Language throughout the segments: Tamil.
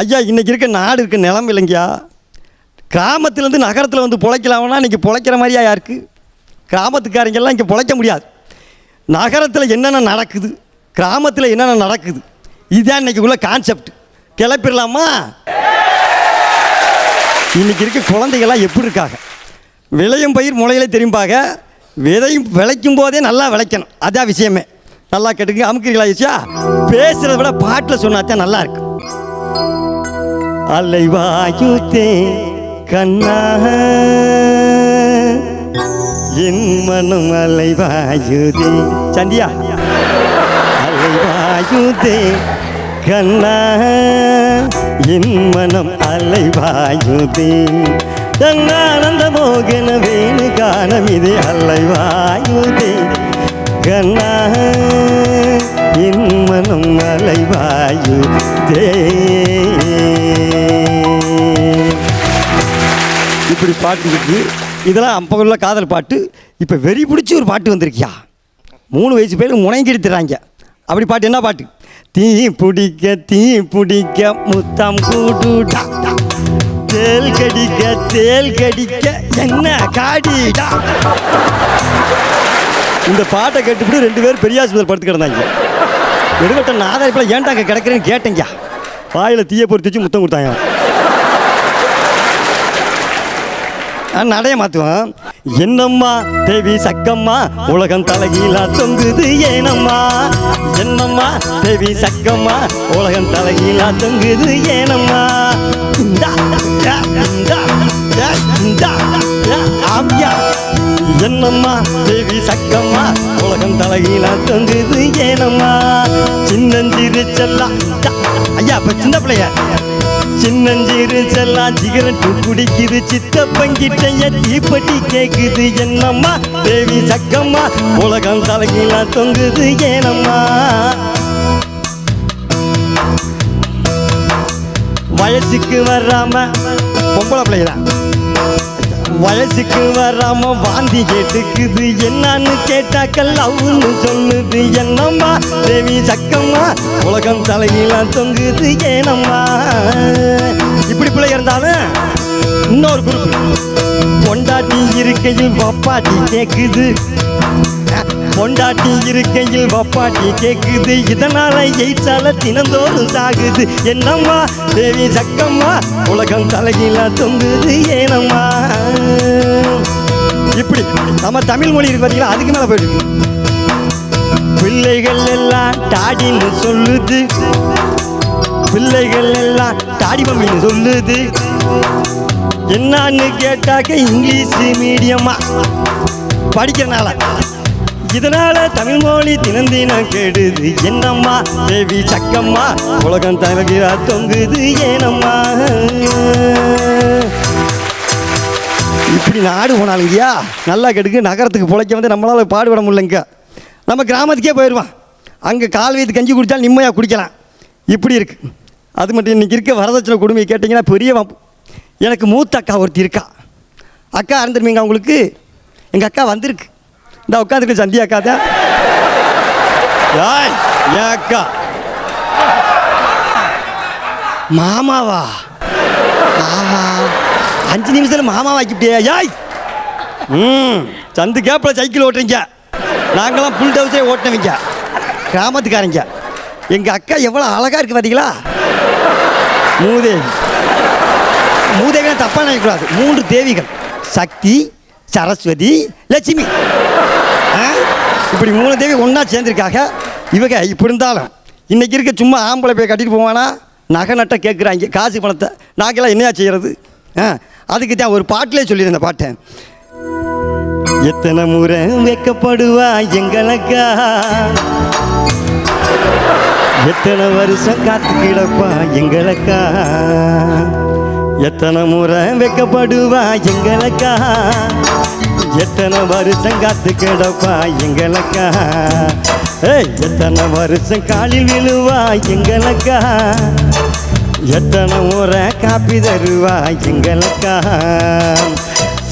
ஐயா இன்னைக்கு இருக்க நாடு இருக்க நிலம் இல்லைங்கய்யா. கிராமத்துலேருந்து நகரத்தில் வந்து பிழைக்கலாம்னா இன்றைக்கி பிழைக்கிற மாதிரியா யாருக்கு? கிராமத்துக்காரங்கெல்லாம் இங்கே பிழைக்க முடியாது. நகரத்தில் என்னென்ன நடக்குது, கிராமத்தில் என்னென்ன நடக்குது, இதுதான் இன்றைக்கி உள்ள கான்செப்ட். கிளப்பிடலாமா? இன்றைக்கி இருக்க குழந்தைகள்லாம் எப்படி இருக்காங்க? விளையும் பயிர் முளையிலே தெரியும்பாங்க. விதையும் விளைக்கும் போதே நல்லா விளைக்கணும், அதான் விஷயமே. நல்லா கேட்டுக்கு அமுக்கிறீங்களா ஈஸியா? பேசுகிறத விட பாட்டில் சொன்னாத்தான் நல்லா இருக்கு. அலைவாயுதே கண்ணா என் மனம் அலைவாயுதே. சந்தியா அலைவாயுதே கண்ணா என் மனம் அலைவாயுதே. ஆனந்த மோகன வேணு கானம் இது அலைவாயுதே கண்ணா என் மனம் அலைவாயுதே. இப்படி பாட்டு இருக்கு. இதெல்லாம் அப்போ உள்ள காதல் பாட்டு. இப்போ வெறி பிடிச்சி ஒரு பாட்டு வந்திருக்கியா? 3 வயசு பேர் முனைங்கி எடுத்துறாங்க. அப்படி பாட்டு என்ன பாட்டு? தீ பிடிக்க முத்தம் கூடுடா, தேல் கடிக்க என்ன காடிடா. இந்த பாட்டை கேட்டுவிட்டு 2 பேர் பெரியாஸ்பத்திரி படுத்து கிடந்தாங்க. எடுக்கட்ட நாதாரி இப்போ ஏன்டாங்க கிடக்கிறேன்னு கேட்டேங்க. வாயில் தீயை பொறுத்து வச்சு முத்தம் கொடுத்தாங்க. நான் நடைய மாற்றுவேன். என்னம்மா தேவி சக்கம்மா உலகம் தலைகீழா தொங்குது ஏனம்மா. என்னம்மா தேவி சக்கம்மா உலகம் தலைகீழா தொங்குது ஏனம்மா. என்னம்மா தேவி சக்கம்மா உலகம் தலைகீழா தொங்குது ஏனம்மா. சின்னஞ்சிறு செல்லாம் ஐயா இப்போ சின்ன பிள்ளைய சின்னஞ்சிறு செல்லாம் சிகரெட்டு குடிக்குது, சித்தப்பங்கிட்டைய தீப்பட்டி கேக்குது. என்னம்மா தேவி சக்கம்மா உலகம் தலைகீழா தொங்குது ஏனம்மா. வயசுக்கு வராம பொம்பளை பிள்ளைதான், வயசுக்கு வராம வாந்தி கேட்டுக்குது. என்னன்னு கேட்டாக்கல் அவுன்னு சொல்லுது. என்னம்மா தேவி சக்கம்மா உலகம் தலைகீழா தொங்குது ஏனம்மா. இப்படி பிள்ளை இருந்தாலும் இன்னொரு குரூப் பொண்டாட்டி இருக்கையில் வப்பாட்டி கேக்குது. பொண்டாட்டி இருக்கையில் வப்பாட்டி கேக்குது. இதனால எய்ச்சால தினந்தோறும் சாகுது. என்னம்மா தேவி சக்கம்மா உலகம் தலைகீழா தொங்குது ஏனம்மா. இப்படி நம்ம தமிழ் மொழி இருக்கு பார்த்தீங்களா, அதுக்கு மேலே போயிட்டு பிள்ளைகள் எல்லாம் டாடின்னு சொல்லுது. பிள்ளைகள் எல்லாம் டாடி மம்மின்னு சொல்லுது. என்னான்னு கேட்டாக்க இங்கிலீஷ் மீடியமா படிக்கிறனால, இதனால தமிழ் மொழி தினந்தினம் கெடுது. என்னம்மா தேவி சக்கம்மா உலகம் தலைகீழா தொங்குது ஏனம்மா. இப்படி நாடு போனாலுங்கய்யா நல்லா கெடுக்கு. நகரத்துக்கு பிழைக்க வந்து நம்மளால் பாடுபட முடியலங்க. நம்ம கிராமத்துக்கே போயிடுவான். அங்கே கால் வைத்து கஞ்சி குடித்தாலும் நிம்மதியாக குடிக்கலாம். இப்படி இருக்குது. அது மட்டும் இன்றைக்கி இருக்க வரதட்சணை கொடுமையை கேட்டிங்கன்னா பெரிய வம்பு. எனக்கு மூத்த அக்கா ஒருத்தி இருக்கா. அக்கா இருந்துருமீங்க அவங்களுக்கு. எங்கள் அக்கா வந்திருக்கு. இந்த உட்காந்துருக்கு சந்தியா அக்கா தான். ஏன் அக்கா மாமாவா? ஆஹா 5 நிமிஷத்தில் மாமாவாக்கிட்டே. யாய் சந்து கேப்பில் சைக்கிள் ஓட்டுறீங்க. நாங்களாம் புல் டவுஸே ஓட்டினவங்க கிராமத்துக்காரங்க. எங்கள் அக்கா எவ்வளோ அழகாக இருக்குது பார்த்தீங்களா. மூதேவி. மூதேவினா தப்பாக நினைக்கக்கூடாது. 3 தேவிகள், சக்தி, சரஸ்வதி, லட்சுமி. இப்படி 3 தேவி ஒன்றா சேர்ந்துருக்காங்க. இவங்க இப்படி இருந்தாலும் இன்றைக்கி இருக்க சும்மா ஆம்பளை போய் கட்டிட்டு போவானா நகை நட்டை கேட்குறாங்க காசு பணத்தை. நாங்கெல்லாம் என்னையா செய்கிறது? அதுக்கு தான் ஒரு பாட்டிலே சொல்லியிருந்த பாட்டை. எத்தனை முறை வைக்கப்படுவா எங்களக்கா, எத்தனை வருஷம் காத்து கிடப்பா எங்களக்கா. எத்தனை முறை வைக்கப்படுவா எங்களக்கா, எத்தனை வருஷம் காத்து கிடப்பா எங்களக்கா. எத்தனை வருஷம் காலில் விழுவா எங்களக்கா, எத்தனை முறை காப்பி தருவா எங்களக்கா.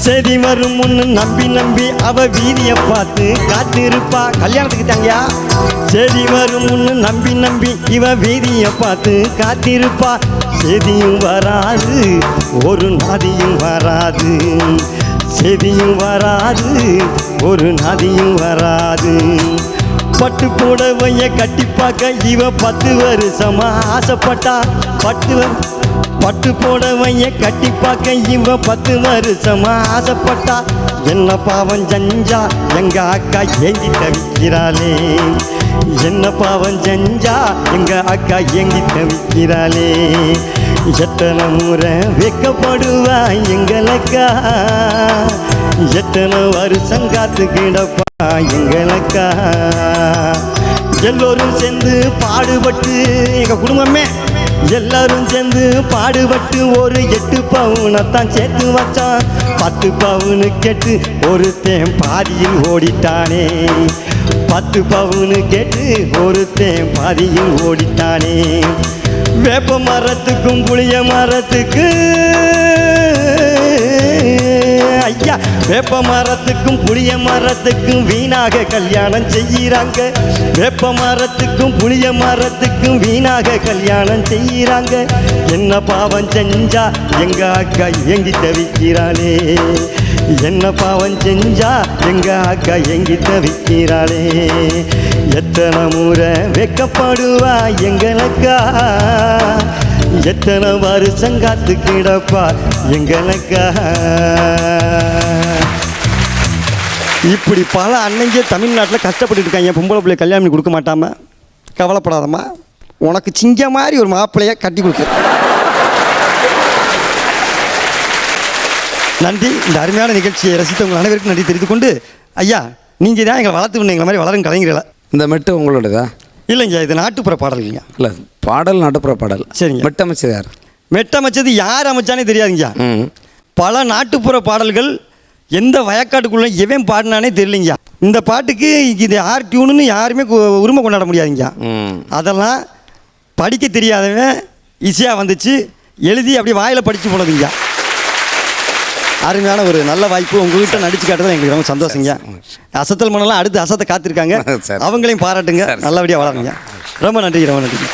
செடி வரும் முன்னு நம்பி நம்பி அவ வீதியை பார்த்து காத்திருப்பா. கல்யாணத்துக்கு தாங்கயா. செடி வரும் முன்னு நம்பி நம்பி இவ வீதியை பார்த்து காத்திருப்பா. செடியும் வராது ஒரு நதியும் வராது, செடியும் வராது ஒரு நதியும் வராது. பட்டு புடவைய கட்டி பார்க்க இவ 10 வருஷமா ஆசைப்பட்டா. பட்டு புடவைய கட்டி பார்க்க இவ 10 வருஷமா ஆசைப்பட்டா. என்ன பாவம் செஞ்சா எங்க அக்கா ஏங்கி தவிக்கிறாளே, என்ன பாவம் செஞ்சா எங்க அக்கா ஏங்கி தவிக்கிறாளே. எத்தனை முறை வைக்கப்படுவா எங்களக்கா, எத்தனை வருஷம் காத்து கிடப்பா எங்களக்கா. எல்லோரும் சேர்ந்து பாடுபட்டு எங்க குடும்பமே எல்லாரும் சேர்ந்து பாடுபட்டு ஒரு 8 பவுனைத்தான் சேர்த்து வச்சான். 10 பவுனு கேட்டு ஒருத்தன் பாதியில் ஓடிட்டானே, 10 பவுனு கேட்டு ஒருத்தன் பாதியில் ஓடிட்டானே. வேப்ப மரத்துக்கும் புளிய மரத்துக்கு ஐயா, வேப்ப மரத்துக்கும் புளிய மரத்துக்கும் வீணாக கல்யாணம் செய்யறாங்க. வேப்ப மரத்துக்கும் புளிய மரத்துக்கும் வீணாக கல்யாணம் செய்யறாங்க. என்ன பாவம் செஞ்சா எங்க அக்கா ஏங்கி தவிக்கிறாளே, என்ன பாவம் செஞ்சா எங்க அக்கா ஏங்கி தவிக்கிறாளே. எத்தனை முறை வைக்கப்படுவா எங்களக்கா, எத்தனை வருஷம் காத்து கிடப்பா எங்களக்கா. இப்படி பல அன்னைங்க தமிழ்நாட்டில் கஷ்டப்பட்டு இருக்காங்க. பொம்பளை பிள்ளை கல்யாணம் பண்ணி கொடுக்க மாட்டாம. கவலைப்படாதம்மா, உனக்கு சிங்க மாதிரி ஒரு மாப்பிள்ளைய கட்டி கொடுக்க. நன்றி. இந்த அருமையான நிகழ்ச்சியை ரசித்த உங்கள் அனைவருக்கும் நன்றி தெரிவித்து கொண்டு, ஐயா நீங்கள் தான் எங்களை வளர்த்து எங்களை மாதிரி வளரும் கலைஞர்களா. இந்த மெட்டு உங்களோடதா? இல்லைங்க, இது நாட்டுப்புற பாடல் இல்லைங்க. இல்லை, பாடல் நாட்டுப்புற பாடல். சரிங்க. மெட்டமைச்சது யார்? மெட்டமைச்சது யார் அமைச்சானே தெரியாதுங்கய்யா. பல நாட்டுப்புற பாடல்கள் எந்த வயக்காட்டுக்குள்ளே எவன் பாடினானே தெரியலைங்கய்யா. இந்த பாட்டுக்கு இது யார் டியூனுன்னு யாருமே உரிமை கொண்டாட முடியாதுங்கய்யா. அதெல்லாம் படிக்க தெரியாதவன் ஈஸியாக வந்துச்சு, எழுதி அப்படியே வாயில் படித்து போனதுங்கய்யா. அருமையான ஒரு நல்ல வாய்ப்பு. உங்ககிட்ட நடிச்சு காட்டுறது எங்களுக்கு ரொம்ப சந்தோஷங்க. அசத்தல் மனெல்லாம் அடுத்து அசத்தை காத்திருக்காங்க, அவங்களையும் பாராட்டுங்க. நல்லபடியாக வளருங்க. ரொம்ப நன்றி, ரொம்ப நன்றி.